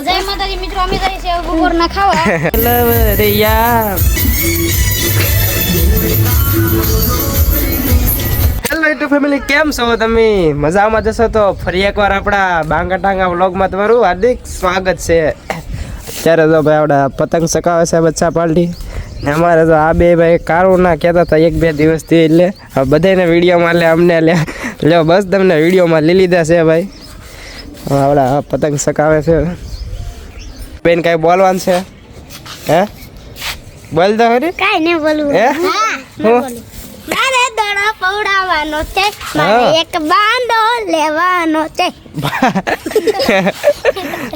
જય માતાજી મિત્રો, અમે જઈએ છીએ બપોરના ખાવા. હેલો યુટ્યુબ ફેમિલી, કેમ છો તમે? મજામાં જશો તો ફરી એકવાર આપણા બાંગા ટાંગા વ્લોગમાં તમારું હાર્દિક સ્વાગત છે. અત્યારે તો ભાઈ આપણા પતંગ ચકાવે છે બચ્ચા પાર્ટી ને અમારે તો આ બે ભાઈ કારું ના કહેતા હતા 1-2 દિવસથી, એટલે હવે બધાને વિડીયોમાં લે અમને લ્યો બસ તમને વિડીયોમાં લઈ લીધા છે ભાઈ. આપણા પતંગ ચકાવે છે. બેન કાંઈ બોલવાનું છે? હે બોલ દો ખરી. કાઈ નહીં બોલવું. હે હું મારે દડો પવડાવવાનો છે, મારે એક બાંડો લેવાનો છે.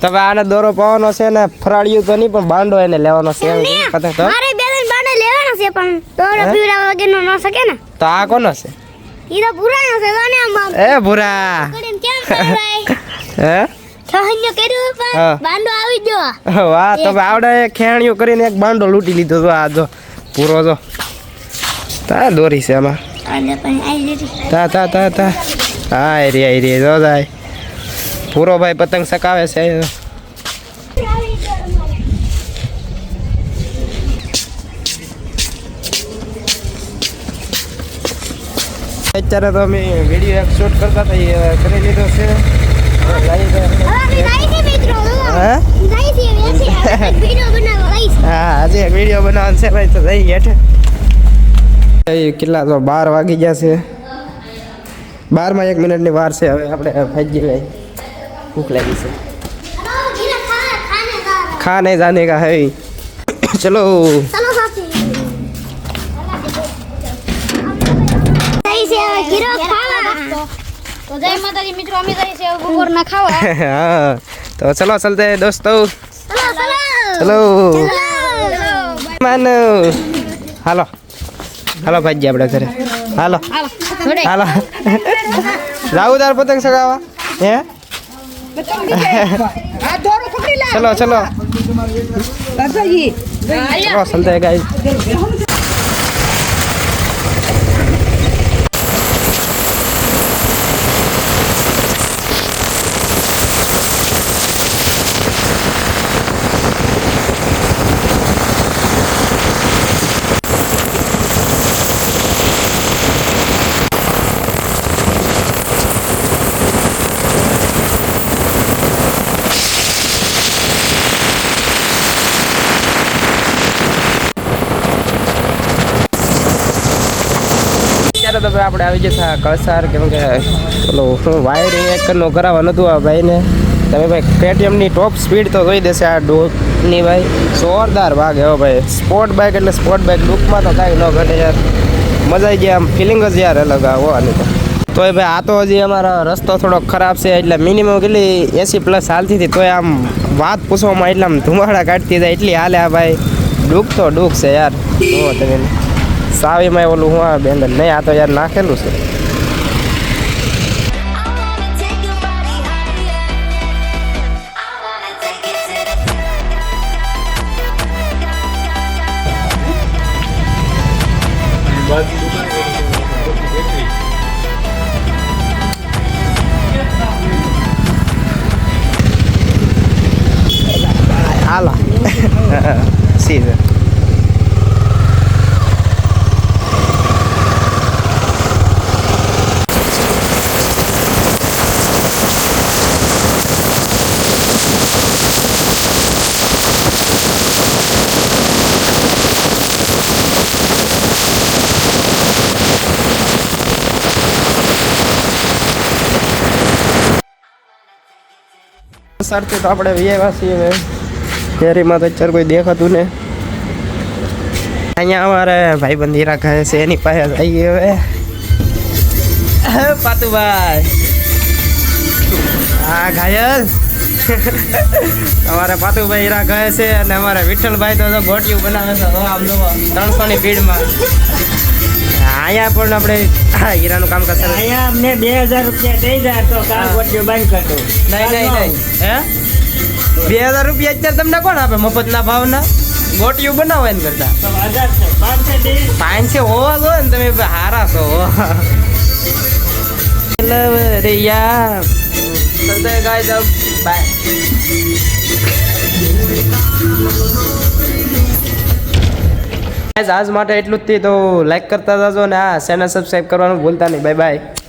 તમે આને દોરો પાવાનો છે ને ફરાળ્યું તો નહીં, પણ બાંડો એને લેવાનો છે. પતંગ તો મારે બે ત્રણ બાંડો લેવાનો છે, પણ દોરો પીવડાવવા વગરનો ન શકે ને. તો આ કોનો છે? ઈ તો પુરાણો છે. જોને આમ એ ભૂરા કરીને કેમ કરાય? હે છહન્યો કર્યું પણ હા. બાંડો આવી ગયો. વાહ, તમે આવડે ખેણિયું કરીને એક બાંડો લૂંટી લીધો તો આ જો પૂરો જો તા દોરી છે આમાં. અને પણ આઈ લીધી. તા તા તા તા આય રે જો જાય પૂરો ભાઈ પતંગ ચકાવે છે. અત્યારે તો અમે વિડીયો એક શૂટ કરતા હતા, એ કરી લીધો છે. હવે અમે જાય છે મિત્રો. હા જાય છે વેસી વિડિયો બનાવવા લઈશ. હા, આજે એક વિડીયો બનાવવાનો છે ભાઈ, તો જઈ હેઠે. કેટલા તો 12 વાગી ગયા છે. 12 માં 1 મિનિટની વાર છે. હવે આપણે ભાજી લઈ, ભૂખ લાગી છે. ખાને જાને કા હે. ચલો ચલો સાથી. જઈ છે હવે ગીરો ખાવા. તો જય માતાજી મિત્રો, અમે જઈએ છીએ બપોરના ખાવા. હા, તો ચલો ચલતે હે દોસ્તો. ચલો માનો હાલો હાલો ભાજી આપણે ઘરે. હાલો હાલો જાવું તાર પતંગ ચગાવવા. હે ચલો ચલો ચલો ચલતે ગાઈસ. તો ભાઈ આપણે આવી જતા કળસાર, કેમ કે પેલો વાયરિંગ એક નો કરાવવા નતું આ ભાઈને. તમે ભાઈ KTMની ટોપ સ્પીડ તો જોઈ દેશે આ ડોકની ભાઈ, જોરદાર ભાગે હો ભાઈ. સ્પોર્ટ બાઇક એટલે સ્પોર્ટ બાઇક, ડૂકમાં તો કાંઈ ન ઘટે યાર. મજા આવી જાય, આમ ફિલિંગ જ યાર અલગ આવવાની. તોય ભાઈ આ તો હજી અમારો રસ્તો થોડો ખરાબ છે, એટલે મિનિમમ કેટલી 80+ હાલતી હતી, તોય આમ વાત પૂછવામાં એટલે આમ ધુમાડા કાઢતી જાય એટલી હાલે આ ભાઈ. ડૂક તો ડૂક છે યાર. જુઓ તમે સાવીમાં ઓલું હું આ બેન્ડ નહીં, આ તો યાર નાખેલું છે. હાલા સીધે સરથી તો આપણે વ્યવા છીએ. કેરીમાં તો અત્યારે કોઈ દેખાતું ને. અહીંયા અમારે ભાઈબંધ હીરા કહે છે, એની પાસે જઈએ હવે. પાતુભાઈ હા ઘાયલ. અમારે પાતુભાઈ હીરા કહે છે, અને અમારે વિઠ્ઠલભાઈ તો ગોટિયું બનાવે છે. આમ જો 300ની ભીડમાં. અહીંયા પણ આપણે હીરાનું કામ કરશે. અહીંયા અમને 2000 રૂપિયા દઈ જાય તો કામ ગોટિયું બંધ કરતો. નહીં હે 2000 રૂપિયા અત્યારે તમને કોણ આપે મફતના ભાવના? ગોટિયું બનાવો એને કરતા 500 હોવા જોઈએ ને. તમે હારા છો. अरे यार चलते हैं गाइस अब बाय ગાઈસ આજ માટે એટલું જ થી તો લાઈક કરતા જાજો ને આ ચેનલ સબસ્ક્રાઇબ કરવાનું ભૂલતા નહીં બાય બાય